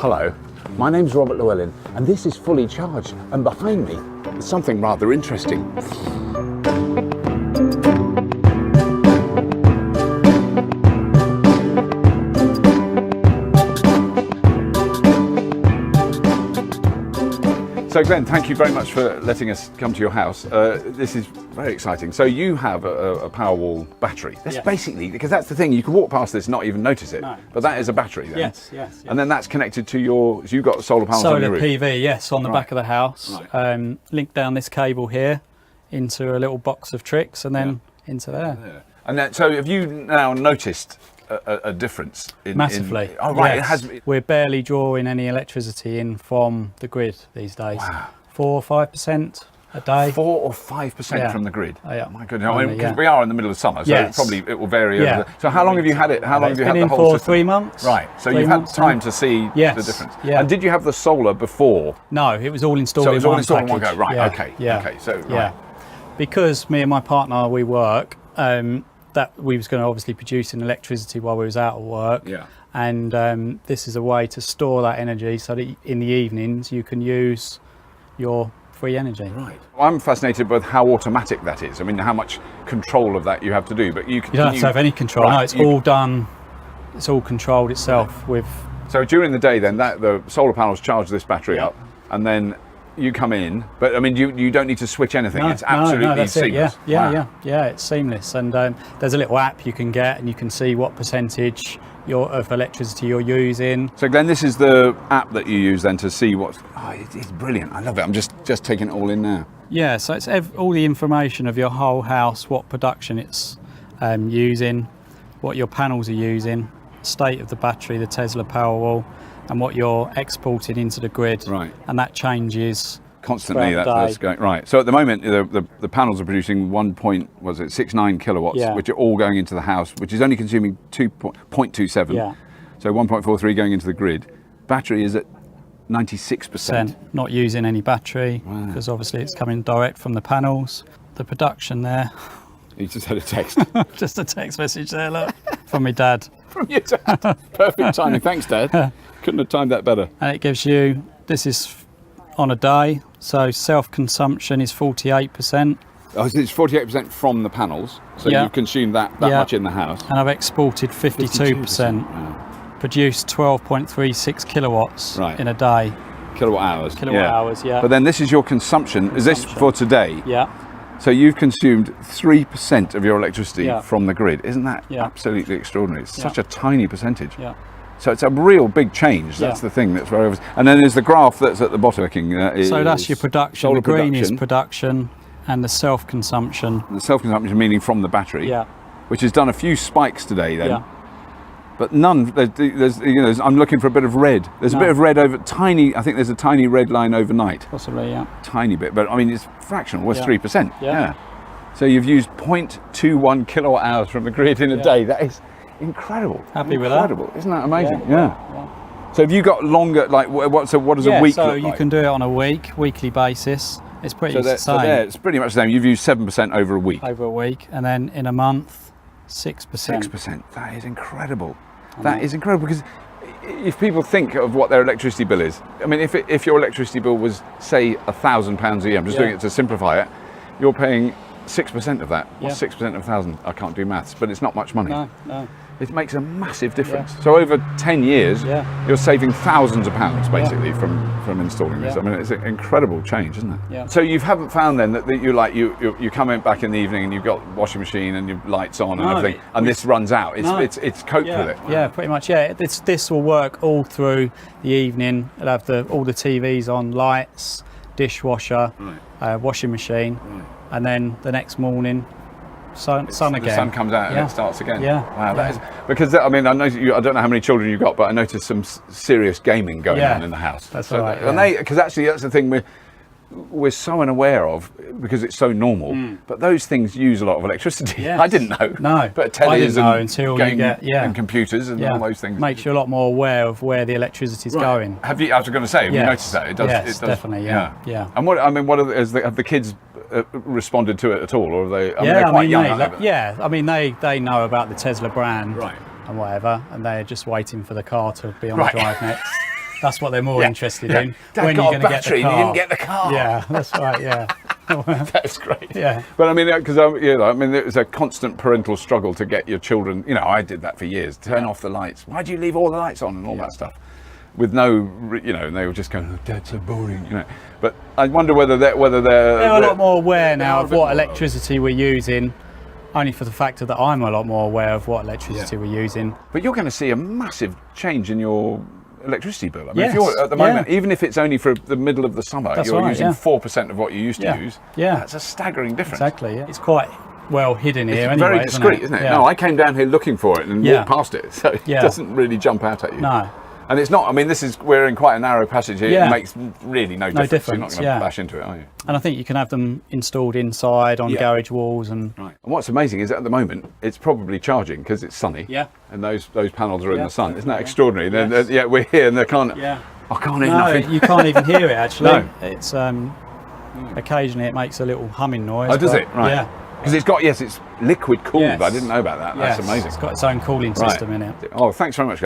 Hello, my name's Robert Llewellyn and this is Fully Charged, and behind me is something rather interesting. So Glenn, thank you very much for letting us come to your house. This is very exciting. So you have a Powerwall battery. That's basically, because that's the thing, you can walk past this and not even notice it. No. But that is a battery then? Yes. And then that's connected to your, so you've got solar panels on your roof? Solar PV, yes, on the back of the house. Right. Link down this cable here into a little box of tricks and then into there. Yeah. And then, so have you now noticed a difference massively? Oh right, yes. It has. We're barely drawing any electricity in from the grid these days. Wow. 4 or 5% a day. 4 or 5% from the grid. Oh, yeah. Oh my goodness! I mean, because we are in the middle of summer, so it will vary. Yeah. So how long have you had it? How long have you had the been whole for system? 3 months. Right. So you've had time to see the difference. Yeah. And did you have the solar before? No, it was all installed. So it was all installed package. in one go. Right. Yeah. Okay. Yeah. Okay. So yeah, because me and my partner we work. That we was going to obviously produce an electricity while we was out of work. Yeah. And this is a way to store that energy so that in the evenings you can use your free energy. Right. Well, I'm fascinated with how automatic that is. I mean, how much control of that you have to do, but you don't have to have any control. Right, no, it's all done. It's all controlled itself with. So during the day, then the solar panels charge this battery up, and then you come in. But I mean, you don't need to switch anything. It's absolutely seamless. Yeah, it's seamless. And there's a little app you can get, and you can see what percentage of electricity you're using. So Glenn, this is the app that you use then to see what's. Oh, it's brilliant. I love it. I'm just taking it all in now. Yeah, so it's all the information of your whole house, what production it's using, what your panels are using, state of the battery, the Tesla Powerwall, and what you're exporting into the grid. Right. And that changes constantly. That's going right. So at the moment, the panels are producing 1.69 kilowatts, which are all going into the house, which is only consuming 0.27. Yeah. So 1.43 going into the grid. Battery is at 96%. Not using any battery because obviously it's coming direct from the panels. The production there. You just had a text. Just a text message there, look, from my dad. From your dad. Perfect timing. Thanks, Dad. Couldn't have timed that better. And it gives you, this is on a day, so self-consumption is 48%. Oh, so it's 48% from the panels, so you've consumed that much in the house. And I've exported 52%. Produced 12.36 kilowatts in a day. Kilowatt hours. Hours, yeah. But then this is your consumption. Is this for today? Yeah. So you've consumed 3% of your electricity from the grid. Isn't that absolutely extraordinary? It's such a tiny percentage. Yeah. So it's a real big change. That's the thing that's very obvious. And then there's the graph that's at the bottom. So that's your production. The green is production, and the self-consumption. The self-consumption meaning from the battery. Yeah. Which has done a few spikes today then. Yeah. But none. There's I'm looking for a bit of red. There's a bit of red over tiny. I think there's a tiny red line overnight. Possibly, yeah. Tiny bit, but I mean it's fractional. It's 3%. Yeah. So you've used 0.21 kilowatt hours from the grid in a day. That is incredible. Happy with that? Incredible. Isn't that amazing? Yeah. So have you got longer? Like what does a week look like? So you can do it on a weekly basis. It's pretty the same. So it's pretty much the same. You've used 7% over a week. Over a week, and then in a month, 6%. 6%. That is incredible. That is incredible, because if people think of what their electricity bill is, I mean, if your electricity bill was, say, £1,000 a year, I'm just doing it to simplify it, you're paying 6% of that. What's 6% of 1,000? I can't do maths, but it's not much money. No. It makes a massive difference. So over 10 years, you're saving thousands of pounds basically from installing this. I mean, it's an incredible change, isn't it? Yeah. So you haven't found then that you come in back in the evening and you've got washing machine and your lights on and everything, and this runs out. It's coped with it. Yeah, pretty much. Yeah, this will work all through the evening. It'll have all the TVs on, lights, dishwasher, washing machine, and then the next morning. Sun again. The sun comes out and it starts again. Yeah. Wow, that is, because I mean, I don't know how many children you've got, but I noticed some serious gaming going on in the house. That's right. And because actually that's the thing we're so unaware of, because it's so normal. But those things use a lot of electricity. Yes. I didn't know. No. But tellies until you get and computers and all those things. Makes you a lot more aware of where the electricity is going. I was going to say, have you noticed that? It does. Yes, it does, definitely. Yeah. And have the kids responded to it at all, or are they? They're quite young. I mean, they know about the Tesla brand, right, and whatever, and they're just waiting for the car to be on the drive next. That's what they're more interested in. Dad When got you're a going to get the battery and car. he didn't get the car. Yeah, that's right. Yeah. That's great. Yeah. But I mean, because I mean, it was a constant parental struggle to get your children. You know, I did that for years. Turn off the lights. Why do you leave all the lights on and all that stuff? With no, you know, and they were just going, oh, Dad's so boring, you know. But I wonder whether they're a lot more aware now of what electricity we're using, only for the fact that I'm a lot more aware of what electricity we're using. But you're going to see a massive change in your electricity bill. I mean, Yes, if you're at the moment, even if it's only for the middle of the summer, That's you're right, using yeah. 4% of what you used to use. Yeah. That's a staggering difference. Exactly. Yeah. It's quite well hidden here. It's anyway, very discreet, isn't it? Yeah. No, I came down here looking for it and walked past it, so it doesn't really jump out at you. No. And it's not, I mean, we're in quite a narrow passage here. Yeah. It makes really no difference. You're not going to bash into it, are you? And I think you can have them installed inside on garage walls and. Right. And what's amazing is that at the moment it's probably charging because it's sunny. Yeah. And those panels are in the sun. Isn't that extraordinary? Yes. Yeah, we're here and they can't. Yeah. I can't hear No, nothing. you can't even hear it actually. No. It's occasionally it makes a little humming noise. Oh, does it? Right. Yeah. Because it's liquid cooled. Yes. I didn't know about that. That's Yes, amazing. It's got its own cooling system in it. Oh, thanks very much, guys.